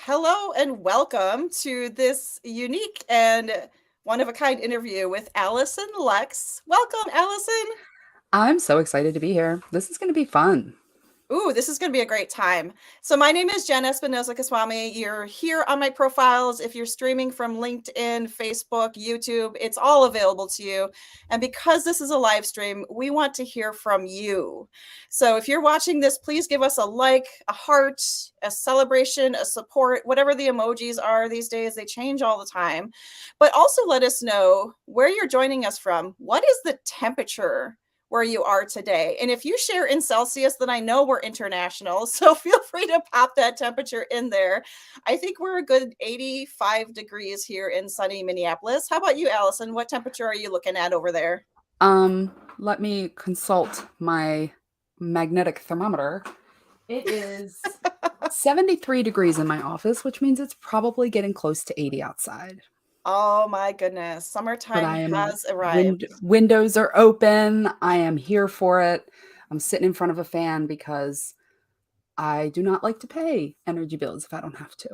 Hello and welcome to this unique and one-of-a-kind interview with Alyson Lex. Welcome, Alyson. I'm so excited to be here. This is going to be fun. Ooh, this is going to be a great time. So my name is Jenn Espinosa-Goswami. You're here on my profiles. If you're streaming from LinkedIn, Facebook, YouTube, it's all available to you. And because this is a live stream, we want to hear from you. So if you're watching this, please give us a like, a heart, a celebration, a support, whatever the emojis are these days. They change all the time. But also let us know where you're joining us from. What is the temperature where you are today? And if you share in Celsius, then I know we're international. So feel free to pop that temperature in there. I think we're a good 85 degrees here in sunny Minneapolis. How about you, Alyson? What temperature are you looking at over there? Let me consult my magnetic thermometer. It is 73 degrees in my office, which means it's probably getting close to 80 outside. Oh my goodness. But Summertime I am has arrived. windows are open. I am here for it. I'm sitting in front of a fan because I do not like to pay energy bills if I don't have to.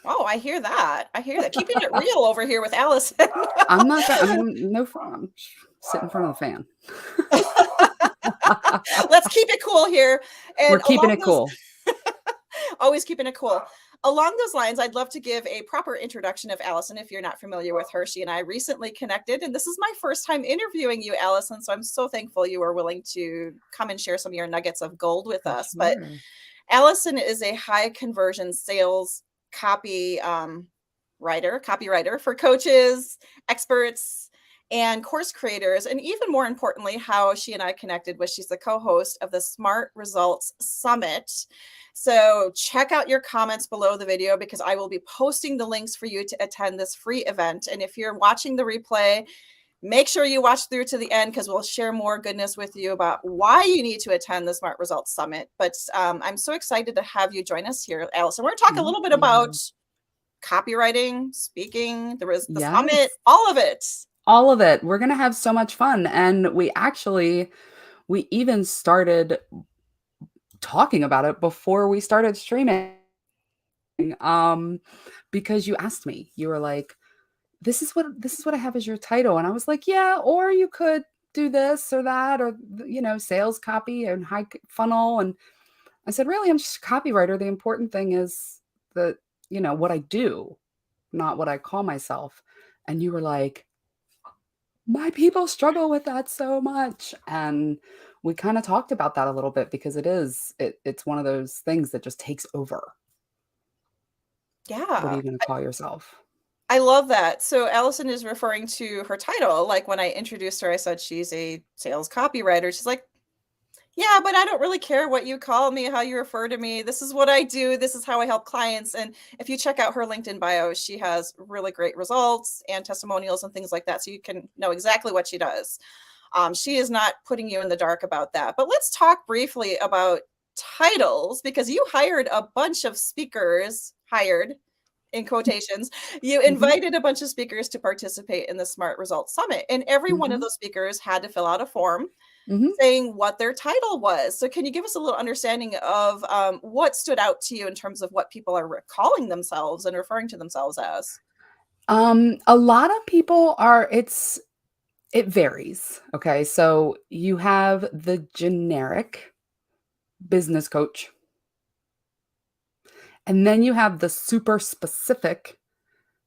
Oh, I hear that. I hear that. Keeping it real over here with Alyson. I'm not gonna, I mean, no problem. Sit in front of the fan. Let's keep it cool here. We're And keeping it cool. always keeping it cool. Along those lines, I'd love to give a proper introduction of Alyson if you're not familiar with her. She and I recently connected, and this is my first time interviewing you, Alyson. So I'm so thankful you were willing to come and share some of your nuggets of gold with For us. But sure. Alyson is a high conversion sales copywriter for coaches, experts, and course creators. And even more importantly, how she and I connected was she's the co-host of the Smart Results Summit. So check out your comments below the video because I will be posting the links for you to attend this free event. And if you're watching the replay, make sure you watch through to the end because we'll share more goodness with you about why you need to attend the Smart Results Summit. But I'm so excited to have you join us here, Alyson. We're going to talk a Thank little bit about you. copywriting, speaking, there was the summit, Yes. all of it. All of it. We're going to have so much fun. And we even started talking about it before we started streaming. Um, because you asked me, you were like, this is what I have as your title. And I was like, yeah, or you could do this or that, or, sales copy and high funnel. And I said, really, I'm just a copywriter. The important thing is that, what I do, not what I call myself. And you were like, my people struggle with that so much. And we kind of talked about that a little bit because it's one of those things that just takes over. What are Yeah, you going to call yourself? I love that. So Alyson is referring to her title. Like when I introduced her, I said she's a sales copywriter. She's like, yeah, but I don't really care what you call me, how you refer to me. This is what I do. This is how I help clients. And if you check out her LinkedIn bio, she has really great results and testimonials and things like that. So you can know exactly what she does. She is not putting you in the dark about that. But let's talk briefly about titles because you hired a bunch of speakers, hired in quotations, you Hmm. invited a bunch of speakers to participate in the Smart Results Summit. And every one of Hmm. those speakers had to fill out a form Hmm. saying what their title was. So can you give us a little understanding of what stood out to you in terms of what people are calling themselves and referring to themselves as? A lot of people it varies. Okay. So you have the generic business coach, and then you have the super specific,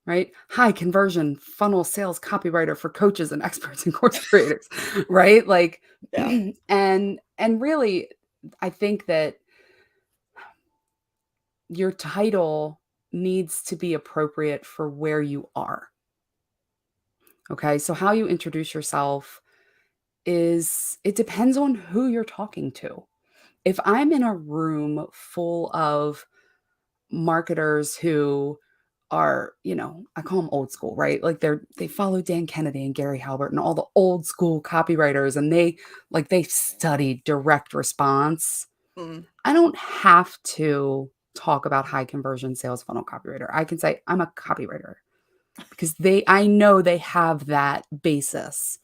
right? High conversion funnel sales copywriter for coaches and experts and course creators, right? Like, Yeah. and really, I think that your title needs to be appropriate for where you are. Okay. So how you introduce yourself it depends on who you're talking to. If I'm in a room full of marketers who are, I call them old school, right? Like they follow Dan Kennedy and Gary Halbert and all the old school copywriters, and they studied direct response. Mm. I don't have to talk about high conversion sales funnel copywriter. I can say I'm a copywriter because I know they have that basis.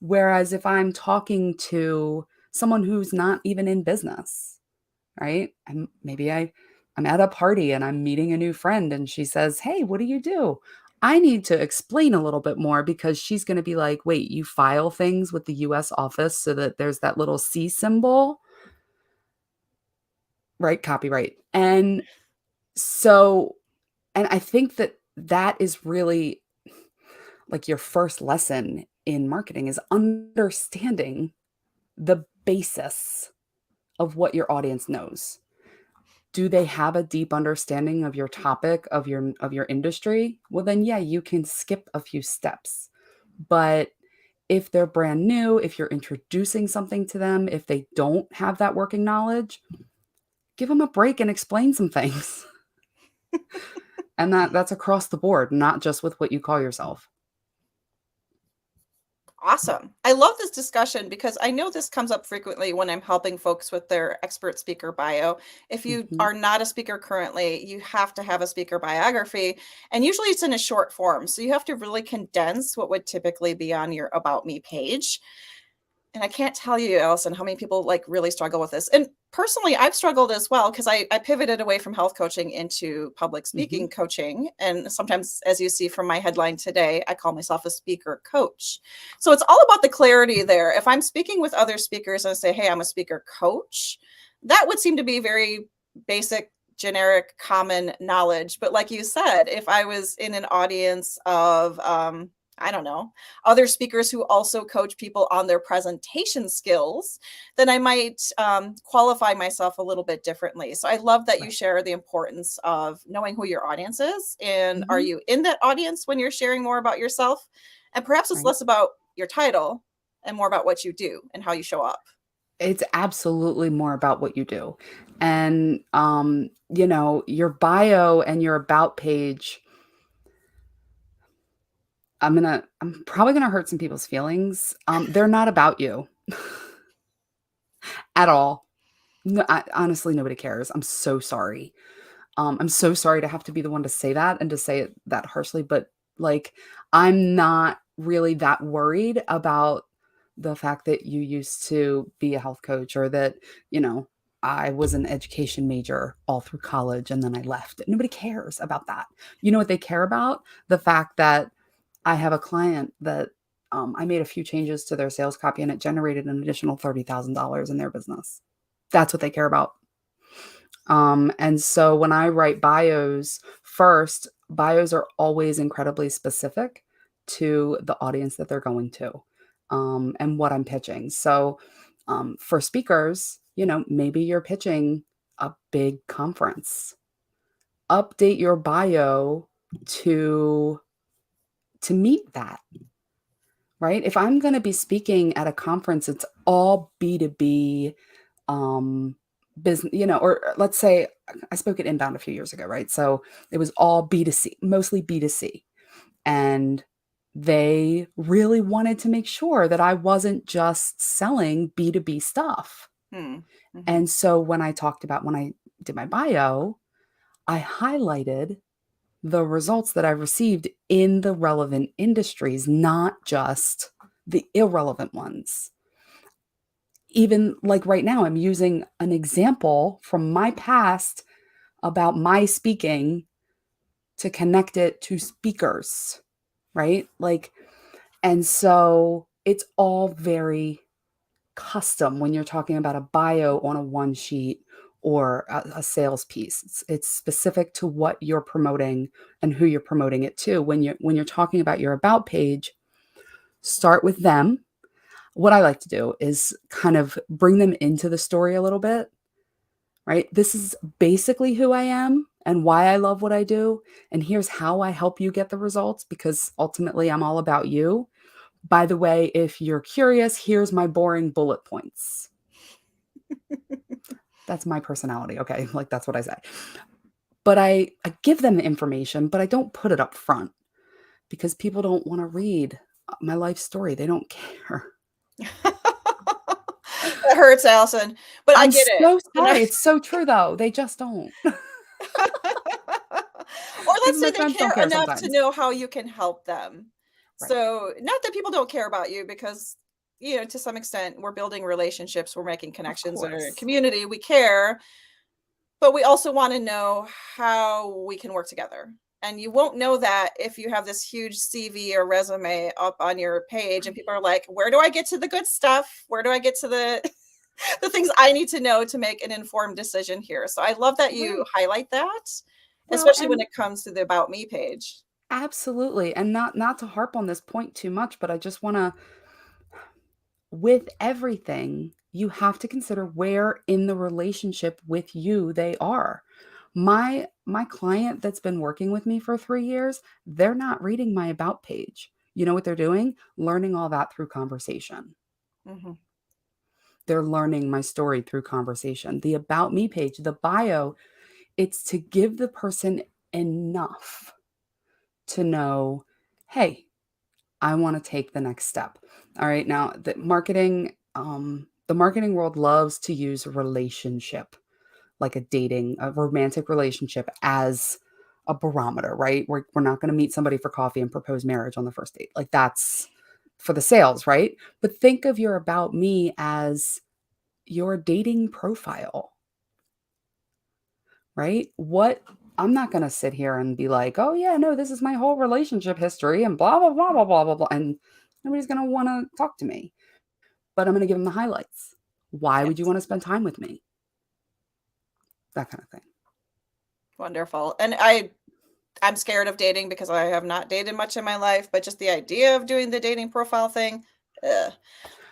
Whereas if I'm talking to someone who's not even in business, right? And maybe I I'm at a party and I'm meeting a new friend and she says, "Hey, what do you do?" I need to explain a little bit more because she's going to be like, "Wait, you file things with the US office so that there's that little C symbol?" Right? Copyright. So, and I think that that is really like your first lesson in marketing is understanding the basis of what your audience knows. Do they have a deep understanding of your topic, of your industry? Well, then yeah, you can skip a few steps. But if they're brand new, if you're introducing something to them, if they don't have that working knowledge, give them a break and explain some things. And that's across the board, not just with what you call yourself. Awesome. I love this discussion because I know this comes up frequently when I'm helping folks with their expert speaker bio. If you Mhm. are not a speaker currently, you have to have a speaker biography, and usually it's in a short form. So you have to really condense what would typically be on your About Me page. And I can't tell you, Alyson, how many people like really struggle with this. And personally, I've struggled as well because I pivoted away from health coaching into public Mhm. speaking coaching. And sometimes, as you see from my headline today, I call myself a speaker coach. So it's all about the clarity there. If I'm speaking with other speakers and I say, hey, I'm a speaker coach, that would seem to be very basic, generic, common knowledge. But like you said, if I was in an audience of, I don't know, other speakers who also coach people on their presentation skills, then I might qualify myself a little bit differently. So I love that you Right. share the importance of knowing who your audience is. And are Mhm. you in that audience when you're sharing more about yourself? And perhaps it's Right. less about your title and more about what you do and how you show up. It's absolutely more about what you do. And you know, your bio and your about page, I'm probably gonna hurt some people's feelings. They're not about you at all. No, honestly, nobody cares. I'm so sorry. I'm so sorry to have to be the one to say that and to say it that harshly, but like, I'm not really that worried about the fact that you used to be a health coach or that, you know, I was an education major all through college and then I left. Nobody cares about that. You know what they care about? The fact that I have a client that I made a few changes to their sales copy and it generated an additional $30,000 in their business. That's what they care about. And so when I write bios, first, bios are always incredibly specific to the audience that they're going to and what I'm pitching. So for speakers, you know, maybe you're pitching a big conference. Update your bio to meet that, right? If I'm going to be speaking at a conference, it's all B2B business, you know, or let's say I spoke at Inbound a few years ago, right? So it was all B2C, mostly B2C. And they really wanted to make sure that I wasn't just selling B2B stuff. Hmm. Mm-hmm. And so when I did my bio, I highlighted the results that I received in the relevant industries, not just the irrelevant ones. Even like right now, I'm using an example from my past about my speaking to connect it to speakers, right? Like, and so it's all very custom when you're talking about a bio on a one sheet or a sales piece. It's specific to what you're promoting and who you're promoting it to. When you're talking about your about page, start with them. What I like to do is kind of bring them into the story a little bit, right? This is basically who I am and why I love what I do. And here's how I help you get the results because ultimately I'm all about you. By the way, if you're curious, here's my boring bullet points. That's my personality. Okay. Like that's what I say. But I give them the information, but I don't put it up front because people don't want to read my life story. They don't care. That hurts, Alyson, but I I'm get it. so And sorry. It's so true though. They just don't. or let's Even say my they friends don't care care enough to sometimes. know how you can help them. Right. So, not that people don't care about you because, you know, to some extent, we're building relationships, we're making Of connections in our course. community, we care. but we also want to know how we can work together. And you won't know that if you have this huge CV or resume up on your page and people are like, where do I get to the good stuff? Where do I get to the the things I need to know to make an informed decision here? So I love that you Right. highlight that, Well, especially when and it comes to the About Me page. absolutely. And not to harp on this point too much, but I just want to, with everything, you have to consider where in the relationship with you they are. My client that's been working with me for 3 years, they're not reading my about page. You know what they're doing? Learning all that through conversation. Mhm. They're learning my story through conversation. The about me page, the bio, it's to give the person enough to know, hey, I want to take the next step. All right. Now, the marketing world loves to use relationship, like a romantic relationship, as a barometer, right? We're not going to meet somebody for coffee and propose marriage on the first date. Like that's for the sales, right? But think of your about me as your dating profile, right? What I'm not going to sit here and be like, oh, yeah, no, this is my whole relationship history and blah, blah, blah, blah, blah, blah, blah. And nobody's going to want to talk to me, but I'm going to give them the highlights. Why would you Yes. want to spend time with me? That kind of thing. Wonderful. And I'm scared of dating because I have not dated much in my life, but just the idea of doing the dating profile thing, ugh.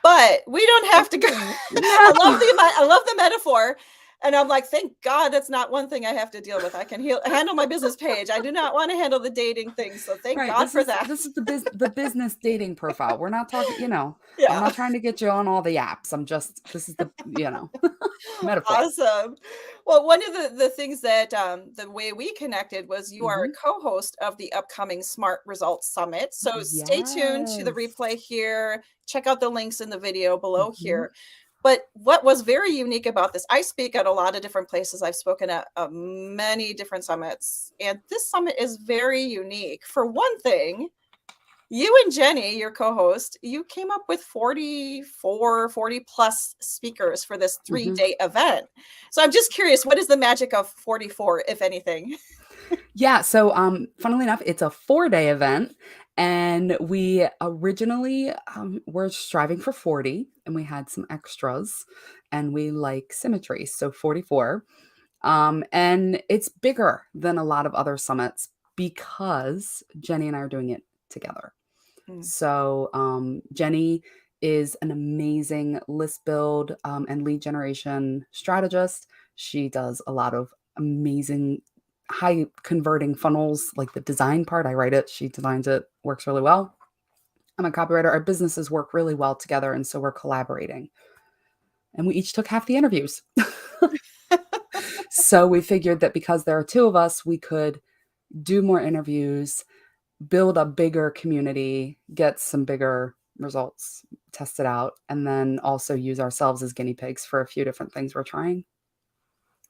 But we don't have to go. No. I love the metaphor, and I'm like, thank God that's not one thing I have to deal with. I can handle my business page. I do not want to handle the dating thing, so thank Right. God for that. This is the business dating profile. We're not talking, I'm Yeah. not trying to get you on all the apps. I'm just this is the, metaphor. Awesome. Well, one of the things that the way we connected was you are a Mhm. co-host of the upcoming Smart Results Summit. So stay tuned to the Yes. replay here. Check out the links in the video below Mhm. here. But what was very unique about this, I speak at a lot of different places. I've spoken at many different summits, and this summit is very unique. For one thing, you and Jenny, your co-host, you came up with 40 plus speakers for this Mhm. 3-day event. So I'm just curious, what is the magic of 44, if anything? Yeah, so, funnily enough, it's a 4-day event, and we originally, were striving for 40, and we had some extras, and we like symmetry, so 44. And it's bigger than a lot of other summits because Jenny and I are doing it together. Mm. So, Jenny is an amazing list build and lead generation strategist. She does a lot of amazing high converting funnels, like the design part. I write it, she designs it, works really well. I'm a copywriter. Our businesses work really well together. And so we're collaborating. And we each took half the interviews. So we figured that because there are two of us, we could do more interviews, build a bigger community, get some bigger results, test it out, and then also use ourselves as guinea pigs for a few different things we're trying.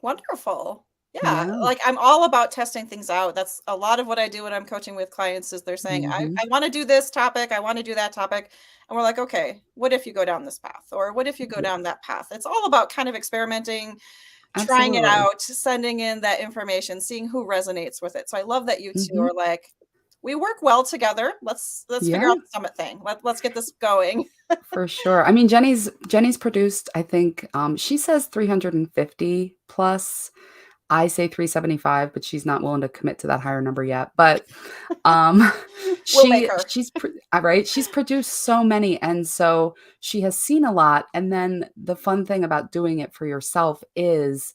Wonderful. Yeah, Yeah. like I'm all about testing things out. That's a lot of what I do when I'm coaching with clients is they're saying, Mhm. I want to do this topic, I want to do that topic. And we're like, okay, what if you go down this path? Or what if you go Yeah, down that path? It's all about kind of experimenting, trying it absolutely. out, sending in that information, seeing who resonates with it. So I love that you two Mhm. are like, we work well together. Let's figure Yeah, out the summit thing. Let's get this going. for sure. I mean, Jenny's produced, I think, she says 350 plus. I say 375, but she's not willing to commit to that higher number yet. But um We'll make her. right, she's produced so many, and so she has seen a lot. And then the fun thing about doing it for yourself is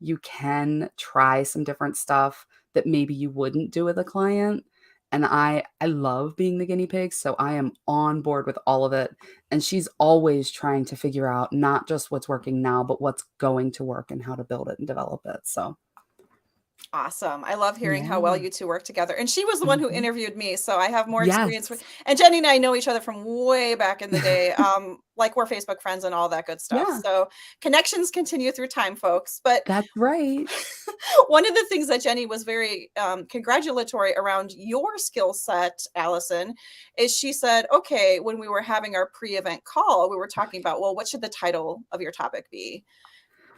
you can try some different stuff that maybe you wouldn't do with a client. And I love being the guinea pig, so I am on board with all of it. And she's always trying to figure out not just what's working now, but what's going to work and how to build it and develop it. So, Awesome. I love hearing how well yeah. you two work together. And she was the one who Mhm. interviewed me, so I have more experience with, Yes. and Jenny and I know each other from way back in the day. Like we're Facebook friends and all that good stuff. Yeah, So connections continue through time, folks. But that's right. one of the things that Jenny was very congratulatory around your skill set, Alyson, is she said, okay, when we were having our pre-event call, we were talking about, well, what should the title of your topic be?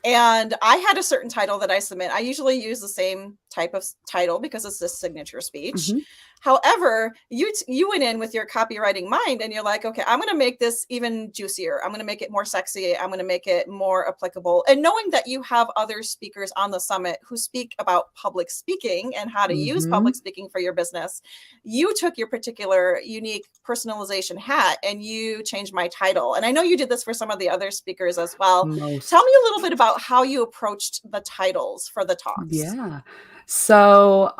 And I had a certain title that I submit. I usually use the same type of title because it's a signature speech. Mm-hmm. However, you went in with your copywriting mind and you're like, okay, I'm going to make this even juicier. I'm going to make it more sexy. I'm going to make it more applicable. And knowing that you have other speakers on the summit who speak about public speaking and how to use Mm-hmm. public speaking for your business, you took your particular unique personalization hat and you changed my title. And I know you did this for some of the other speakers as well. Tell Most. me a little bit about how you approached the titles for the talks. Yeah. So,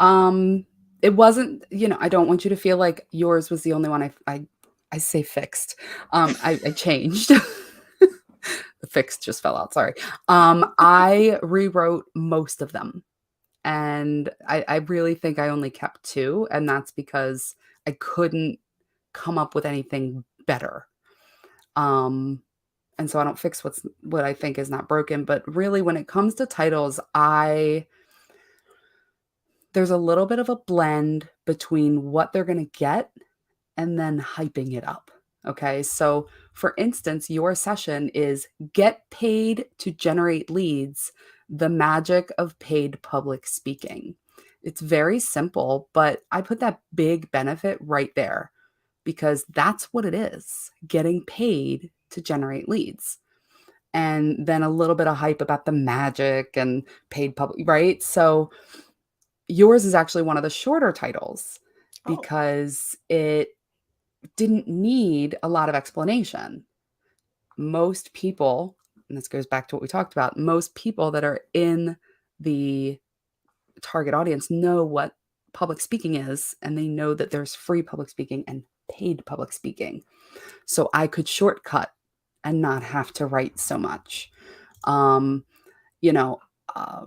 it wasn't, I don't want you to feel like yours was the only one I say fixed. I changed. The fix just fell out. Sorry. I rewrote most of them. And I really think I only kept two. And that's because I couldn't come up with anything better. And so I don't fix what I think is not broken. But really, when it comes to titles, there's a little bit of a blend between what they're going to get and then hyping it up. Okay. So, for instance, your session is Get Paid to Generate Leads, the Magic of Paid Public Speaking. It's very simple, but I put that big benefit right there because that's what it is, getting paid to generate leads. And then a little bit of hype about the magic and paid public, right? So, yours is actually one of the shorter titles Oh, because it didn't need a lot of explanation. Most people, and this goes back to what we talked about, most people that are in the target audience know what public speaking is, and they know that there's free public speaking and paid public speaking. So I could shortcut and not have to write so much. Um, you know, uh,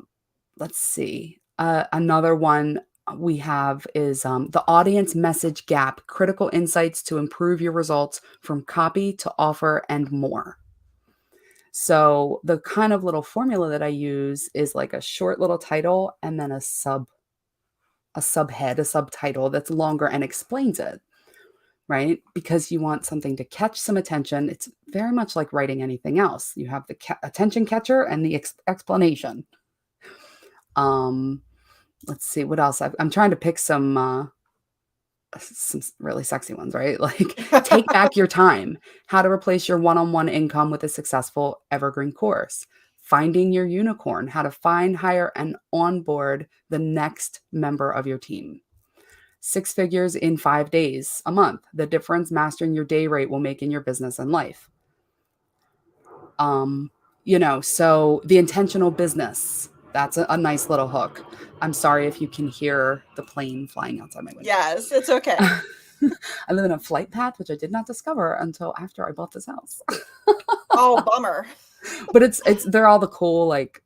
let's see. Another one we have is the audience message gap, critical insights to improve your results from copy to offer and more. So the kind of little formula that I use is like a short little title and then a subhead, a subtitle that's longer and explains it, right? Because you want something to catch some attention. It's very much like writing anything else. You have the attention catcher and the explanation. Let's see what else. I'm trying to pick some really sexy ones, right? Like take back your time, how to replace your one-on-one income with a successful evergreen course, finding your unicorn, how to find, hire, and onboard the next member of your team. 6 figures in 5 days, a month, the difference mastering your day rate will make in your business and life. So the intentional business, that's a nice little hook. I'm sorry if you can hear the plane flying outside my window. yes, it's okay. I live in a flight path, which I did not discover until after I bought this house. Oh, bummer. But they're all the cool like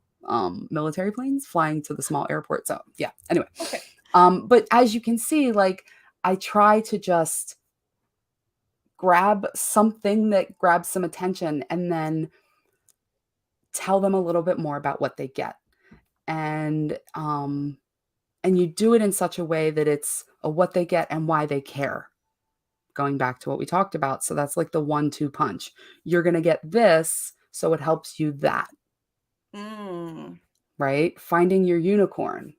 military planes flying to the small airport. So yeah. Anyway. Okay. But as you can see, like I try to just grab something that grabs some attention and then tell them a little bit more about what they get. And you do it in such a way that it's a what they get and why they care. Going back to what we talked about. So that's like the 1-2 punch. You're going to get this, so it helps you that. Right? Finding your unicorn.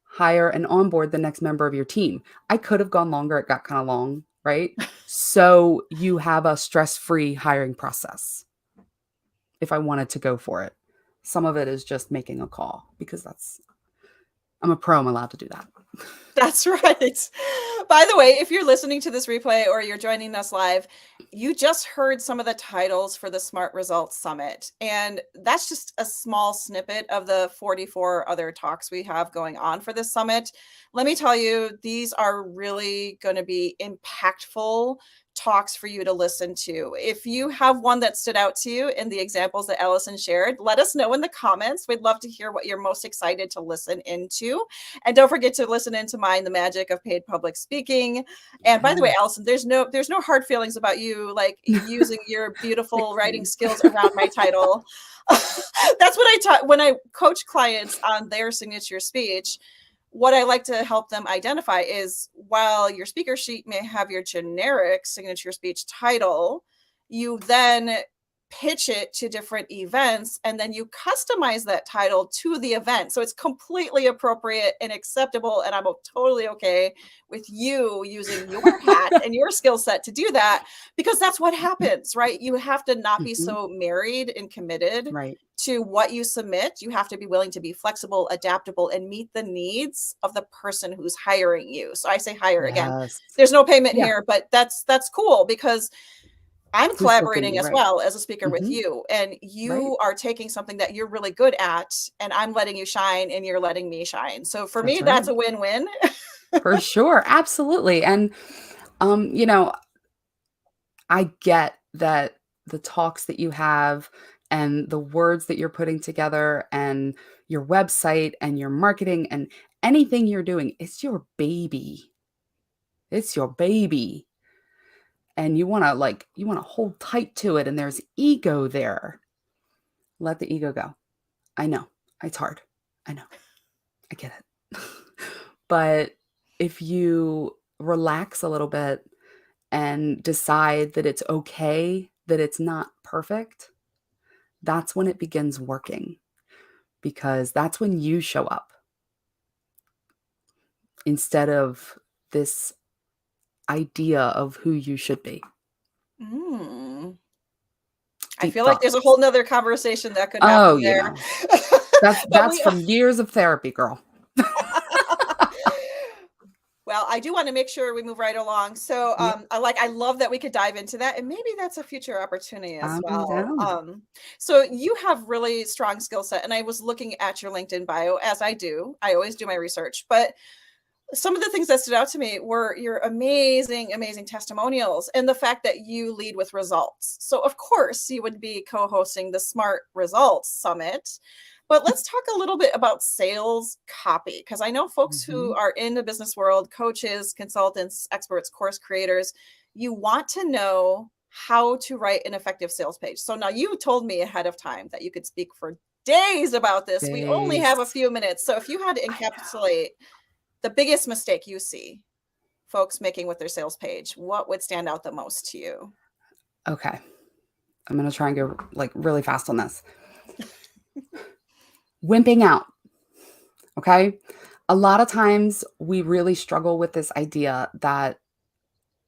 Hire and onboard the next member of your team. I could have gone longer. It got kind of long, right? So you have a stress-free hiring process. If I wanted to go for it. Some of it is just making a call because I'm a pro. I'm allowed to do that. That's right. By the way, if you're listening to this replay or you're joining us live, you just heard some of the titles for the Smart Results Summit. And that's just a small snippet of the 44 other talks we have going on for this summit. Let me tell you, these are really going to be impactful talks for you to listen to. If you have one that stood out to you in the examples that Alyson shared, let us know in the comments. We'd love to hear what you're most excited to listen into. And don't forget to listen into mine, The Magic of Paid Public Speaking. And by the way, Alyson, there's no hard feelings about you like using your beautiful writing skills around my title. That's what I taught when I coach clients on their signature speech. What I like to help them identify is while your speaker sheet may have your generic signature speech title, you then pitch it to different events, and then you customize that title to the event. So it's completely appropriate and acceptable. And I'm totally okay with you using your hat and your skill set to do that, because that's what happens, right? You have to not be so married and committed Right. to what you submit. You have to be willing to be flexible, adaptable, and meet the needs of the person who's hiring you. So I say hire again. Yes. There's no payment Yeah. here, but that's cool, because I'm Who's booking collaborating you, as right. well as a speaker with you, and Right. you are taking something that you're really good at, and I'm letting you shine and you're letting me shine. So for me, That's that's right. a win-win. For sure. Absolutely. And, you know, I get that the talks that you have and the words that you're putting together and your website and your marketing and anything you're doing, it's your baby. It's your baby. And you want to hold tight to it, and there's ego there. Let the ego go. I know. It's hard. I know. I get it. But if you relax a little bit and decide that it's okay, that it's not perfect, that's when it begins working, because that's when you show up instead of this idea of who you should be. Mm. I Deep feel like there's a thoughts. whole nother conversation that could Oh, happen there. But that's we from years of therapy, girl. Well, I do want to make sure we move right along. So, Yeah, I love that we could dive into that, and maybe that's a future opportunity as I'm well. down. So you have really strong skill set, and I was looking at your LinkedIn bio, as I do. I always do my research, but some of the things that stood out to me were your amazing, amazing testimonials and the fact that you lead with results. So, of course, you would be co-hosting the Smart Results Summit. But let's talk a little bit about sales copy, because I know folks who Mhm. are in the business world, coaches, consultants, experts, course creators, you want to know how to write an effective sales page. So now you told me ahead of time that you could speak for days about this. We only have a Days. few minutes. So if you had to I encapsulate the biggest mistake you see folks making with their sales page, what would stand out the most to you? know. Okay. I'm gonna try and go like really fast on this. Wimping out. Okay. A lot of times we really struggle with this idea that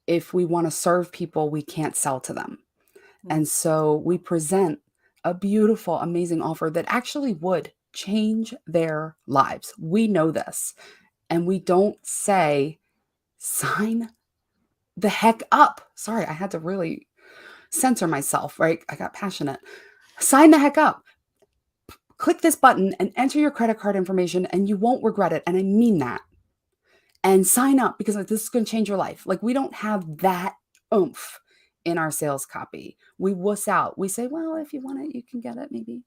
if we want to serve people, we can't sell to them. Mm. And so we present a beautiful, amazing offer that actually would change their lives. We know this. And we don't say, sign the heck up. Sorry, I had to really censor myself, right? I got passionate. Sign the heck up. Click this button and enter your credit card information, and you won't regret it. And I mean that. And sign up, because like, this is going to change your life. Like, we don't have that oomph in our sales copy. We wuss out. We say, well, if you want it, you can get it. Maybe.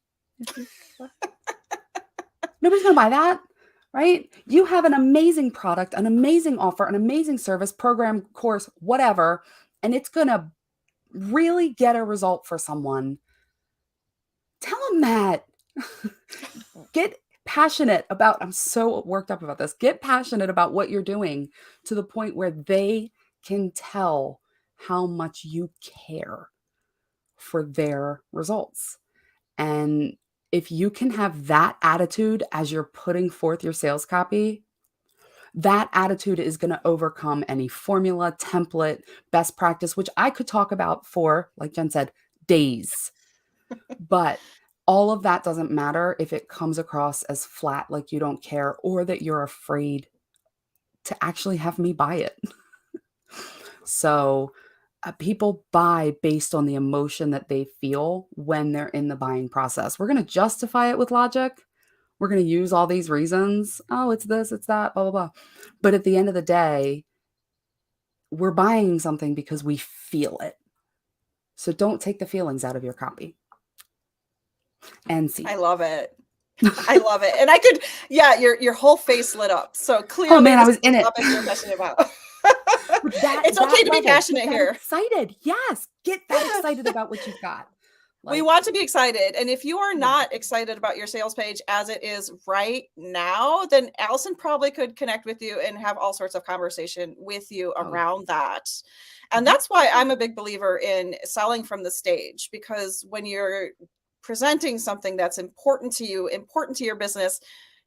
Nobody's going to buy that, right? You have an amazing product, an amazing offer, an amazing service, program, course, whatever, and it's going to really get a result for someone. Tell them that. Get passionate about, I'm so worked up about this. Get passionate about what you're doing to the point where they can tell how much you care for their results. And if you can have that attitude as you're putting forth your sales copy, that attitude is going to overcome any formula, template, best practice, which I could talk about for, like Jenn said, days. But all of that doesn't matter if it comes across as flat, like you don't care, or that you're afraid to actually have me buy it. So people buy based on the emotion that they feel when they're in the buying process. We're going to justify it with logic. We're going to use all these reasons. Oh, it's this, it's that, blah, blah, blah. But at the end of the day, we're buying something because we feel it. So don't take the feelings out of your copy. And see. I love it. I love it. And I could, yeah, your whole face lit up. So Oh clearly man, I this was is in a it. topic you're passionate about. That It's okay to be level, passionate get that here. excited. Yes, get that excited about what you've got. We Like, want to be excited. And if you are yeah. not excited about your sales page as it is right now, then Alyson probably could connect with you and have all sorts of conversation with you Oh yeah. around that. And that's why I'm a big believer in selling from the stage, because when you're presenting something that's important to you, important to your business,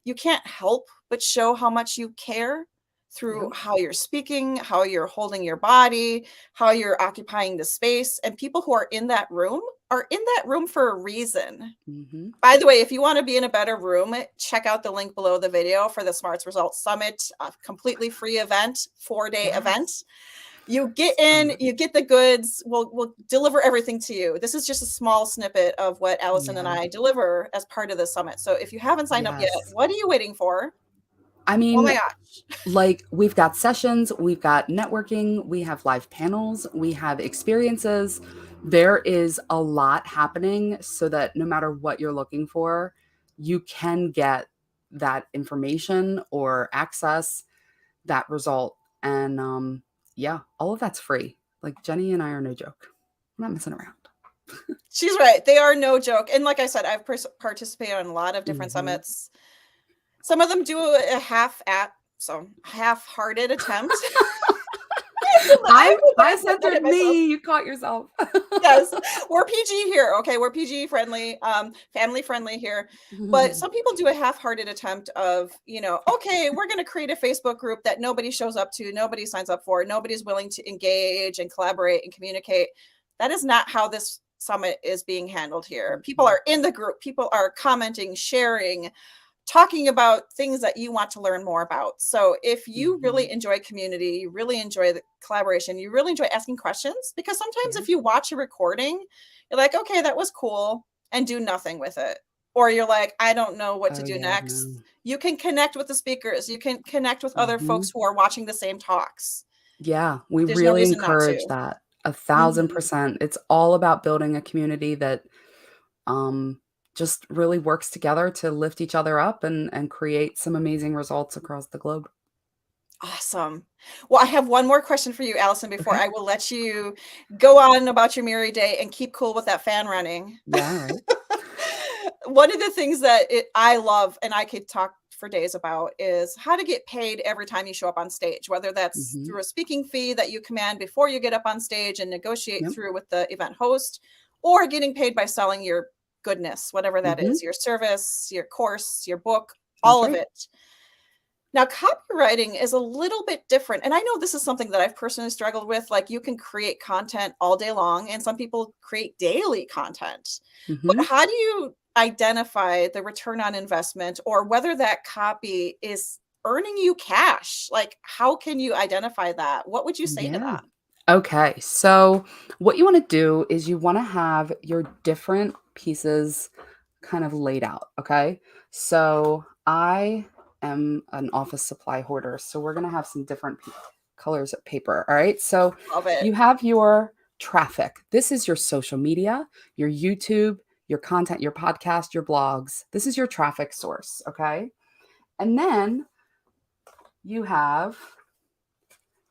you can't help but show how much you care through Yep. how you're speaking, how you're holding your body, how you're occupying the space. And people who are in that room are in that room for a reason. Mm-hmm. By the way, if you want to be in a better room, check out the link below the video for the Smarts Results Summit, a completely free event, 4-day event. Yes. You get in, you get the goods. We'll deliver everything to you. This is just a small snippet of what Alyson and Yeah. I deliver as part of the summit. So if you haven't signed up yet, Yes. what are you waiting for? I Oh mean, my gosh. like, we've got sessions, we've got networking, we have live panels, we have experiences. There is a lot happening so that no matter what you're looking for, you can get that information or access that result. And yeah, all of that's free. Like, Jenny and I are no joke. I'm not messing around. She's right. They are no joke. And like I said, I've participated in a lot of different Mm-hmm. summits. Some of them do a half-hearted attempt. I I admit censored it myself. me. You caught yourself. Yes, we're PG here. Okay, we're PG friendly, family friendly here. But some people do a half-hearted attempt of, okay, we're going to create a Facebook group that nobody shows up to, nobody signs up for, nobody's willing to engage and collaborate and communicate. That is not how this summit is being handled here. People are in the group, people are commenting, sharing, talking about things that you want to learn more about. So if you really enjoy community, you really enjoy the collaboration, you really enjoy asking questions, because sometimes Yeah. if you watch a recording, you're like, okay, that was cool, and do nothing with it. Or you're like, I don't know what to Oh do yeah, next. no. You can connect with the speakers. You can connect with other Hmm. folks who are watching the same talks. Yeah, we There's no really reason not encourage to. that. A Mhm. 1000%. It's all about building a community that um just really works together to lift each other up and create some amazing results across the globe. Awesome. Well, I have one more question for you, Alyson, before Okay. I will let you go on about your merry day and keep cool with that fan running. Yeah, right. One of the things that I love, and I could talk for days about, is how to get paid every time you show up on stage, whether that's Hmm. through a speaking fee that you command before you get up on stage and negotiate Yep. through with the event host, or getting paid by selling your goodness, whatever that Hmm. is, your service, your course, your book, That's all of right. it. Now, copywriting is a little bit different. And I know this is something that I've personally struggled with. Like, you can create content all day long, and some people create daily content. But Hmm. how do you identify the return on investment, or whether that copy is earning you cash? Like, how can you identify that? What would you say to Yeah. that? Okay. So what you want to do is you want to have your different pieces kind of laid out. Okay. So I am an office supply hoarder. So we're going to have some different colors of paper. All right. So Love it. you have your traffic. This is your social media, your YouTube, your content, your podcast, your blogs. This is your traffic source. Okay. And then you have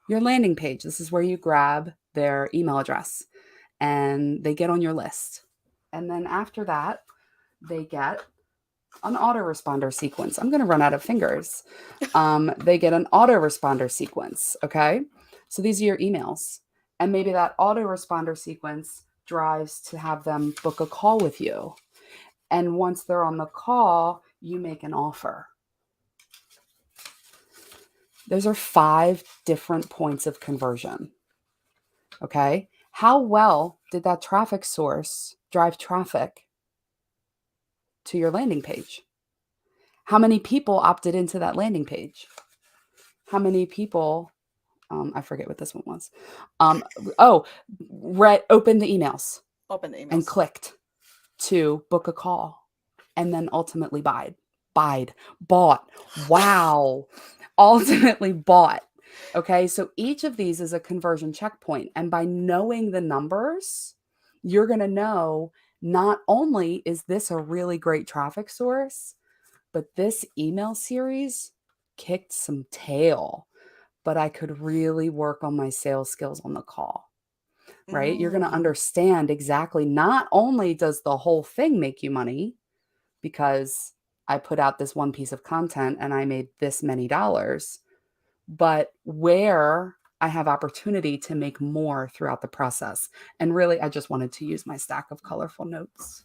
your landing page. This is where you grab their email address and they get on your list. And then after that, they get an autoresponder sequence. I'm going to run out of fingers. They get an autoresponder sequence. Okay. So these are your emails. And maybe that autoresponder sequence drives to have them book a call with you. And once they're on the call, you make an offer. Those are 5 different points of conversion. Okay. How well did that traffic source drive traffic to your landing page? How many people opted into that landing page? How many people, I forget what this one was. Um, oh, opened the emails Open the and emails. clicked to book a call and then ultimately bought. Wow. Ultimately bought. Okay. So each of these is a conversion checkpoint. And by knowing the numbers, you're going to know not only is this a really great traffic source, but this email series kicked some tail, but I could really work on my sales skills on the call, right? You're going to Mm. understand exactly, not only does the whole thing make you money because I put out this one piece of content and I made this many dollars, but where I have opportunity to make more throughout the process. And really, I just wanted to use my stack of colorful notes.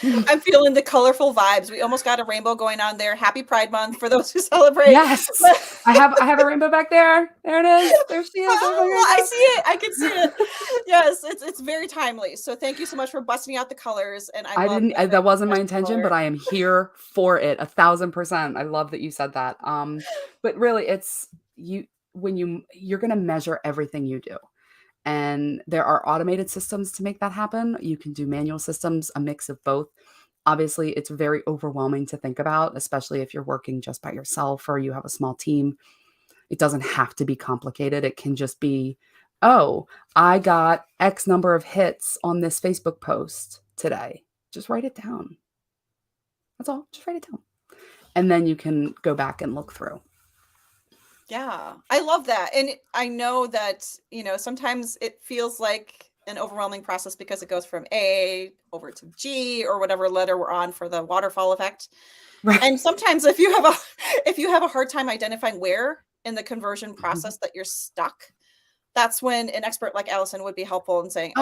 I'm feeling the colorful vibes. We almost got a rainbow going on there. Happy Pride Month for those who celebrate. Yes. I have a rainbow back there. There it is. There she is. Oh, I see it. I can see it. Yes, it's very timely. So thank you so much for busting out the colors. And I love that wasn't my intention, but I am here for it 1,000%. I love that you said that. But really it's you're going to measure everything you do. And there are automated systems to make that happen. You can do manual systems, a mix of both. Obviously, it's very overwhelming to think about, especially if you're working just by yourself or you have a small team. It doesn't have to be complicated. It can just be, oh, I got X number of hits on this Facebook post today. Just write it down. That's all. Just write it down. And then you can go back and look through. Yeah, I love that. And I know that, sometimes it feels like an overwhelming process because it goes from A over to G or whatever letter we're on for the waterfall effect. Right. And sometimes if you have a hard time identifying where in the conversion process that you're stuck, that's when an expert like Alyson would be helpful in saying,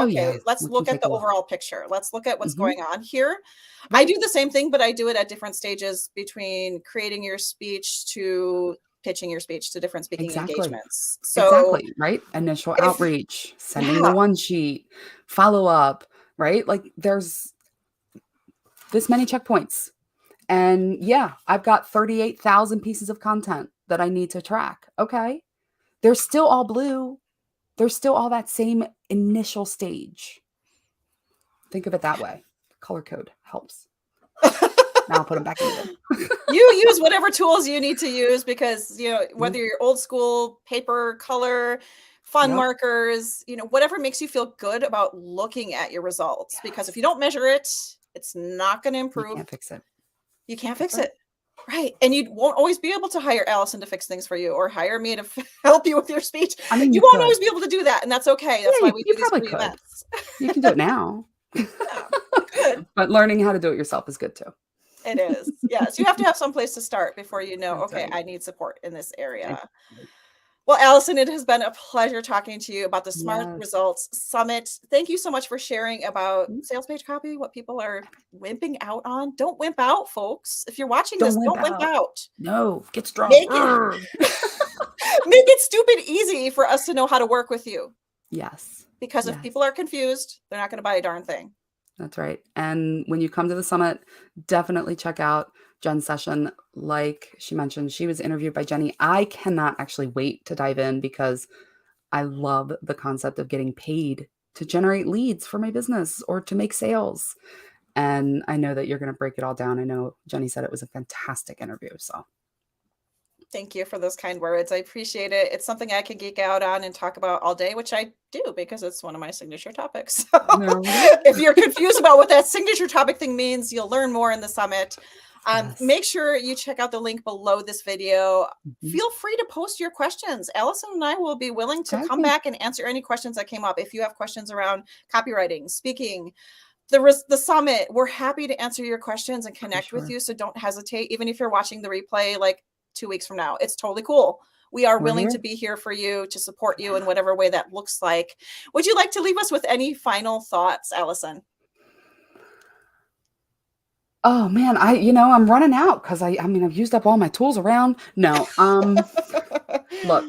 let's look at the overall picture. Let's look at what's going on here. Right. I do the same thing, but I do it at different stages between creating your speech to pitching your speech to different speaking engagements. So right. Initial outreach, sending the one sheet, follow up, right? Like there's this many checkpoints. And yeah, I've got 38,000 pieces of content that I need to track. Okay. They're still all blue. There's still all that same initial stage. Think of it that way. Color code helps. Now I'll put them back in there. You use whatever tools you need to use because, whether you're old school, paper, color, fun markers, whatever makes you feel good about looking at your results. Yes. Because if you don't measure it, it's not going to improve. You can't fix it. You can't fix it. Right. And you won't always be able to hire Alyson to fix things for you or hire me to help you with your speech. I mean, you won't always be able to do that. And that's okay. That's why we do these free events. You can do it now. Good. But learning how to do it yourself is good too. It is. Yes. You have to have some place to start before I need support in this area. Exactly. Well, Alyson, it has been a pleasure talking to you about the Smart Results Summit. Thank you so much for sharing about sales page copy, what people are wimping out on. Don't wimp out, folks. If you're watching this, don't wimp out. No, get strong. Make it stupid easy for us to know how to work with you. Yes. Because if people are confused, they're not going to buy a darn thing. That's right. And when you come to the summit, definitely check out Jenn's session. Like she mentioned, she was interviewed by Jenny. I cannot actually wait to dive in because I love the concept of getting paid to generate leads for my business or to make sales. And I know that you're going to break it all down. I know Jenny said it was a fantastic interview. So thank you for those kind words. I appreciate it. It's something I can geek out on and talk about all day, which I do because it's one of my signature topics. So if you're confused about what that signature topic thing means, you'll learn more in the summit. Make sure you check out the link below this video. Feel free to post your questions. Alyson and I will be willing to come back and answer any questions that came up. If you have questions around copywriting, speaking, the summit, we're happy to answer your questions and connect with you. So don't hesitate. Even if you're watching the replay, like 2 weeks from now, it's totally cool. We are willing to be here for you, to support you in whatever way that looks like. Would you like to leave us with any final thoughts, Alyson? Oh man, I'm running out because I've used up all my tools around. No, look,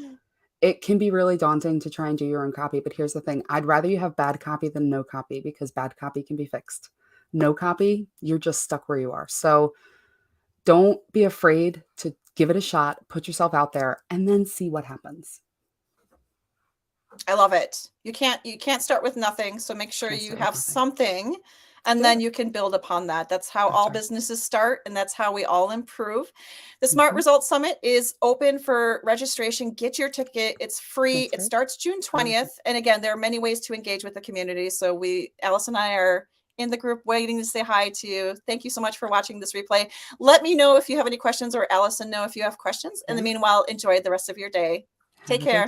it can be really daunting to try and do your own copy, but here's the thing. I'd rather you have bad copy than no copy because bad copy can be fixed. No copy, you're just stuck where you are. So don't be afraid to give it a shot, put yourself out there, and then see what happens. I love it. You can't start with nothing. So make sure you have something and then you can build upon that. That's how all businesses start. And that's how we all improve. The Smart Results Summit is open for registration. Get your ticket. It's free. It starts June 20th. And again, there are many ways to engage with the community. So Alyson and I are in the group waiting to say hi to you. Thank you so much for watching this replay. Let me know if you have any questions or Alyson know if you have questions. In the meanwhile, enjoy the rest of your day. Take care.